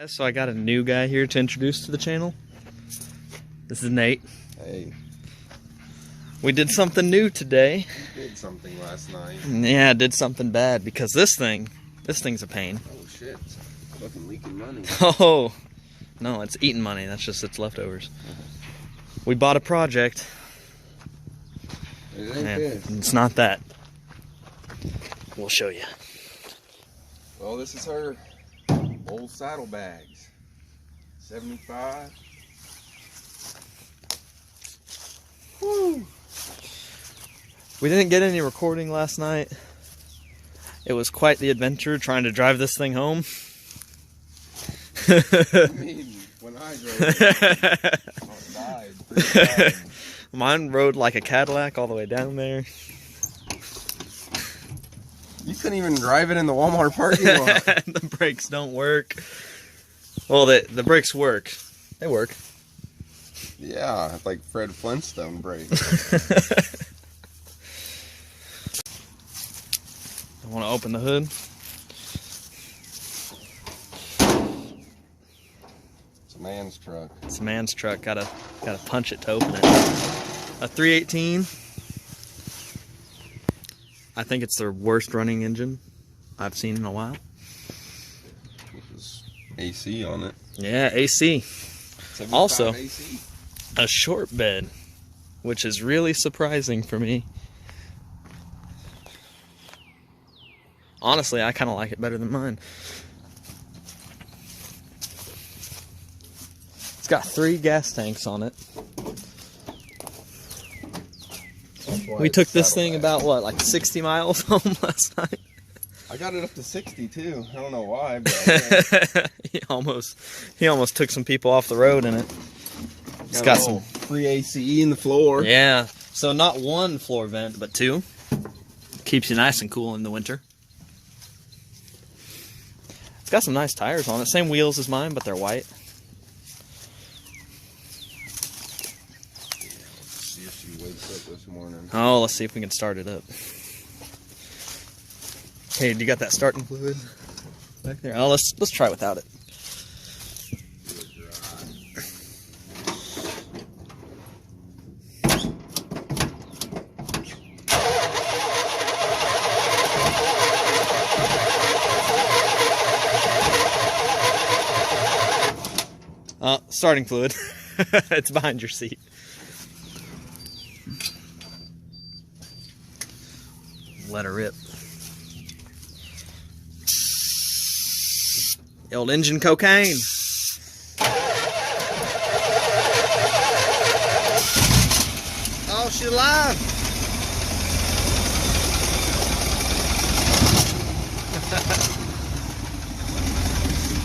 So I got a new guy here to introduce to the channel. This is Nate. Hey. We did something new today. We did something last night. Yeah, did something bad because this thing's a pain. Oh shit, it's fucking leaking money. Oh, no, it's eating money. That's just its leftovers. We bought a project. It ain't this. It's not that. We'll show you. Well, this is her old saddlebags. 75. Woo! We didn't get any recording last night. It was quite the adventure trying to drive this thing home. I mean, when I drove it, I died pretty bad. Mine rode like a Cadillac all the way down there. You couldn't even drive it in the Walmart parking lot. The brakes don't work. Well, the brakes work. They work. Yeah, like Fred Flintstone brakes. I want to open the hood. It's a man's truck. It's a man's truck. Gotta punch it to open it. A 318. I think it's their worst running engine I've seen in a while. This is AC on it. Yeah, AC. Also, AC. a short bed, which is really surprising for me. Honestly, I kind of like it better than mine. It's got 3 gas tanks on it. We took this thing about, what, like 60 miles home last night? I got it up to 60 too. I don't know why, but he almost took some people off the road in it. It's got some free AC in the floor. Yeah, so not 1 floor vent, but 2. Keeps you nice and cool in the winter. It's got some nice tires on it. Same wheels as mine, but they're white. See if she wakes up this morning. Oh, let's see if we can start it up. Hey, do you got that starting fluid back there? Oh, let's try without it. Starting fluid. It's behind your seat. Let her rip. The old engine cocaine. Oh, she's alive.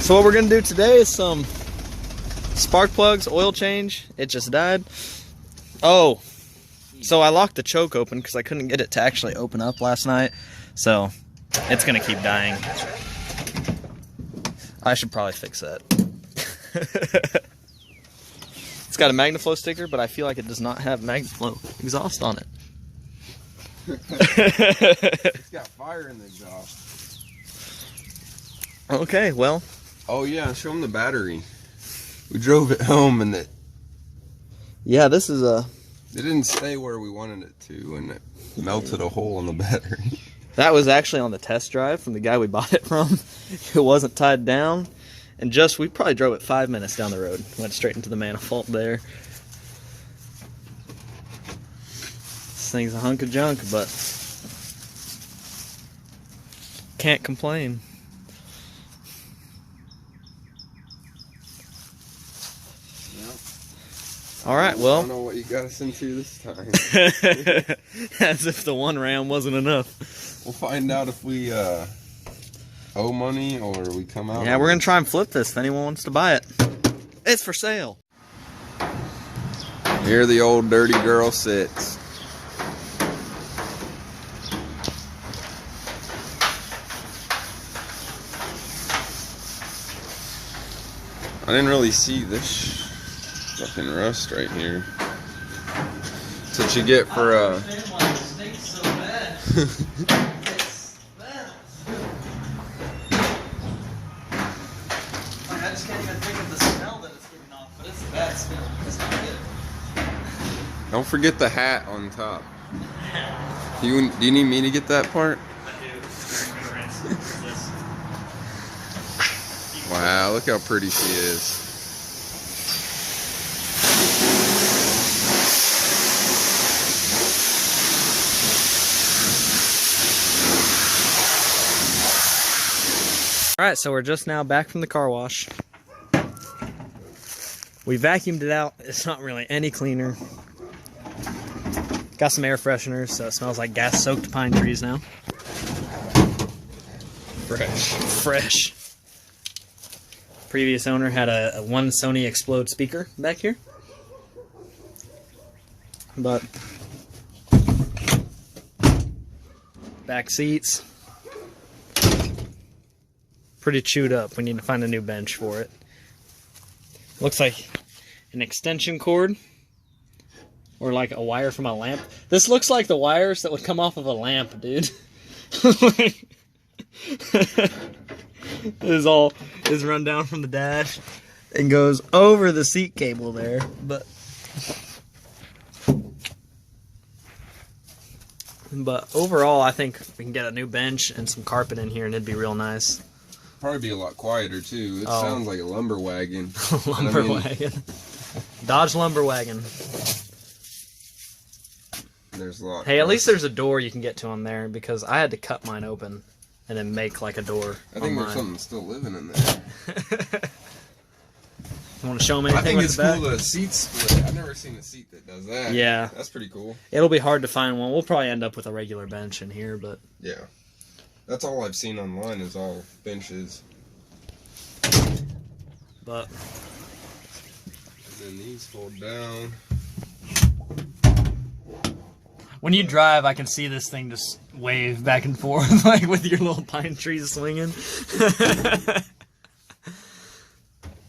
So what we're gonna do today is some spark plugs, oil change. It just died. Oh, so I locked the choke open because I couldn't get it to actually open up last night. So it's gonna keep dying. I should probably fix that. It's got a MagnaFlow sticker, but I feel like it does not have MagnaFlow exhaust on it. It's got fire in the exhaust. Okay, well. Oh yeah, show them the battery. We drove it home and it this is a... It didn't stay where we wanted it to, and it melted a hole in the battery. That was actually on the test drive from the guy we bought it from. It wasn't tied down. And we probably drove it 5 minutes down the road. Went straight into the manifold there. This thing's a hunk of junk, but can't complain. All right, well. I don't know what you got us into this time. As if the 1 ram wasn't enough. We'll find out if we owe money or we come out. Yeah, we're gonna try and flip this if anyone wants to buy it. It's for sale. Here the old dirty girl sits. I didn't really see this fucking rust right here. That's what you get for just can't even think of the smell that it's giving off, but it's a bad smell. It's not good. Don't forget the hat on top. Do you need me to get that part? I do. Wow, look how pretty she is. Alright, so we're just now back from the car wash. We vacuumed it out. It's not really any cleaner. Got some air fresheners, so it smells like gas-soaked pine trees now. Fresh. Previous owner had a one Sony Explode speaker back here. But back seats. Pretty chewed up. We need to find a new bench for it. Looks like an extension cord or like a wire from a lamp. This looks like the wires that would come off of a lamp, dude. This all is run down from the dash and goes over the seat cable there, but overall I think we can get a new bench and some carpet in here and it'd be real nice. Probably be a lot quieter too. It sounds like a lumber wagon. Lumber wagon. Dodge lumber wagon. There's a lot. Hey, at least there's a door you can get to on there because I had to cut mine open and then make like a door. I think there's something still living in there. You want to show them anything? I think with it's the back? cool the seat split. I've never seen a seat that does that. Yeah. That's pretty cool. It'll be hard to find one. We'll probably end up with a regular bench in here, but yeah. That's all I've seen online is all benches. But and then these fold down. when you drive, I can see this thing just wave back and forth like with your little pine trees swinging.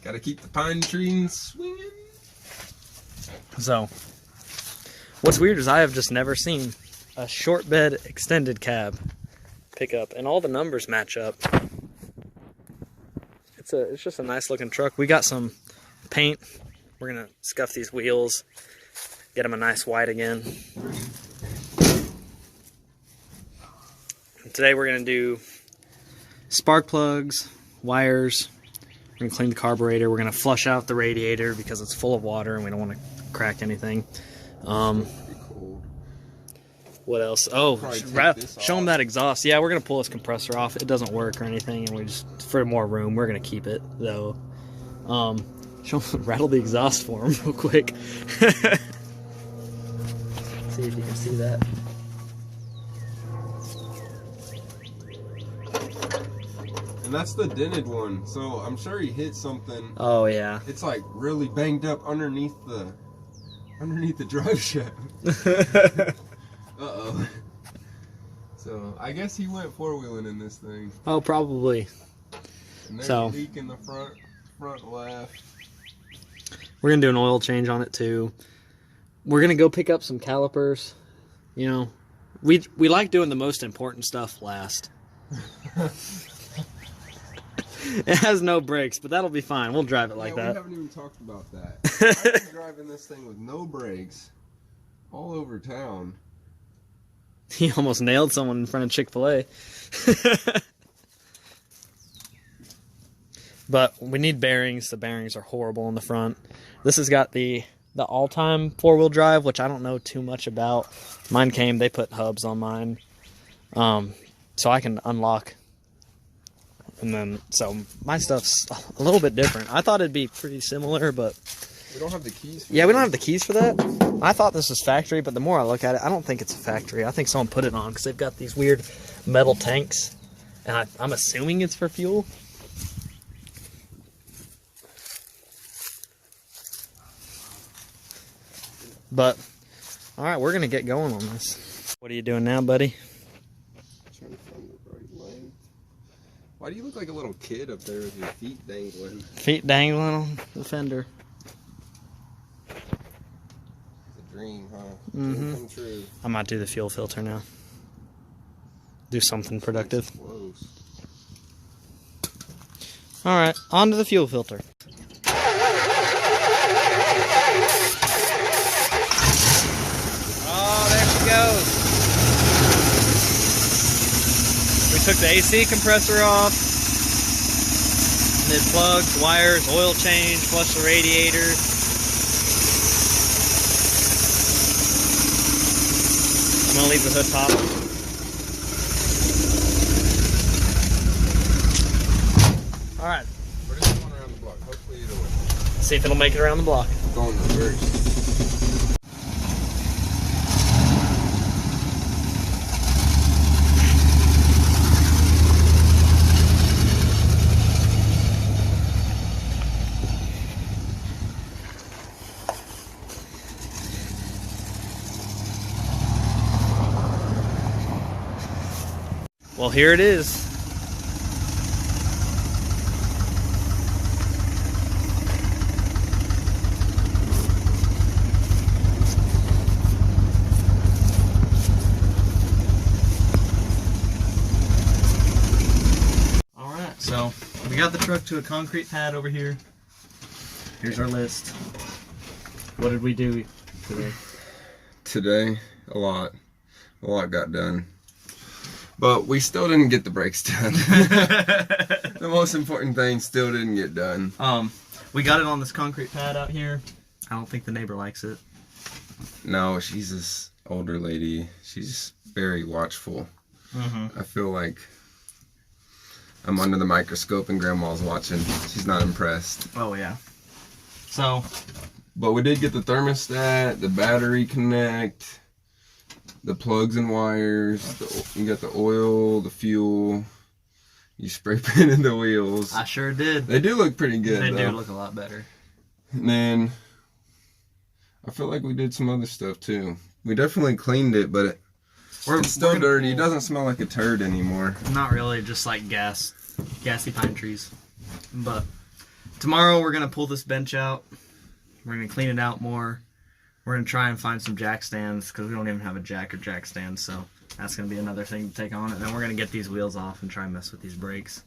Gotta keep the pine trees swinging. So, what's weird is I have just never seen a short bed extended cab pickup, and all the numbers match up. It's just a nice looking truck. We got some paint. We're gonna scuff these wheels, get them a nice white again. And today we're gonna do spark plugs, wires. We're gonna clean the carburetor. We're gonna flush out the radiator because it's full of water and we don't want to crack anything. What else? Oh, show them that exhaust. Yeah, we're gonna pull this compressor off. It doesn't work or anything, and we just, for more room, we're gonna keep it though. Rattle the exhaust for them real quick. See if you can see that. And that's the dented one, so I'm sure he hit something. Oh yeah. It's like really banged up underneath the drive shaft. Uh-oh. So, I guess he went four-wheeling in this thing. Oh, probably. And there's So, a leak in the front left. We're going to do an oil change on it, too. We're going to go pick up some calipers. You know, we like doing the most important stuff last. It has no brakes, but that'll be fine. We'll drive it like that. We haven't even talked about that. I've been driving this thing with no brakes all over town. He almost nailed someone in front of Chick-fil-A. But we need bearings. The bearings are horrible in the front. This has got the all-time four-wheel drive, which I don't know too much about. Mine came, they put hubs on mine. So I can unlock. And then, so my stuff's a little bit different. I thought it'd be pretty similar, but... We don't have the keys for Yeah, we don't have the keys for that. I thought this was factory, but the more I look at it, I don't think it's a factory. I think someone put it on because they've got these weird metal tanks. And I'm assuming it's for fuel. But, alright, we're going to get going on this. What are you doing now, buddy? Trying to find the right line. Why do you look like a little kid up there with your feet dangling? Feet dangling on the fender. Dream, huh? Mm-hmm. Dream come true. I might do the fuel filter now. Do something productive. Close. Alright, on to the fuel filter. Oh, there she goes. We took the AC compressor off. Then plugs, wires, oil change, flush the radiator. I'm gonna leave the hood pop. Alright. We're just going around the block. Hopefully it'll work. See if it'll make it around the block. Going reverse. Well, here it is. Alright, so we got the truck to a concrete pad over here. Here's our list. What did we do today? Today, a lot got done. But we still didn't get the brakes done. The most important thing still didn't get done. We got it on this concrete pad out here. I don't think the neighbor likes it. No, she's this older lady. She's very watchful. I feel like I'm under the microscope and Grandma's watching. She's not impressed. Oh yeah. So, but we did get the thermostat, the battery connect, the plugs and wires, you got the oil, the fuel, you spray painted the wheels. I sure did. They do look pretty good. They though. do look a lot better. And then, I feel like we did some other stuff too. We definitely cleaned it, but it's still dirty. It doesn't smell like a turd anymore. Not really, just like gassy pine trees. But tomorrow we're going to pull this bench out. We're going to clean it out more. We're going to try and find some jack stands because we don't even have a jack or jack stand, so that's going to be another thing to take on. And then we're going to get these wheels off and try and mess with these brakes.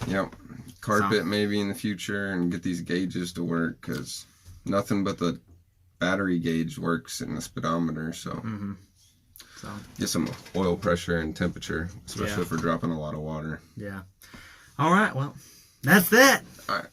Yep. Carpet maybe in the future and get these gauges to work because nothing but the battery gauge works in the speedometer, so get some oil pressure and temperature, especially if we're dropping a lot of water. Yeah. All right, well, that's that. All right.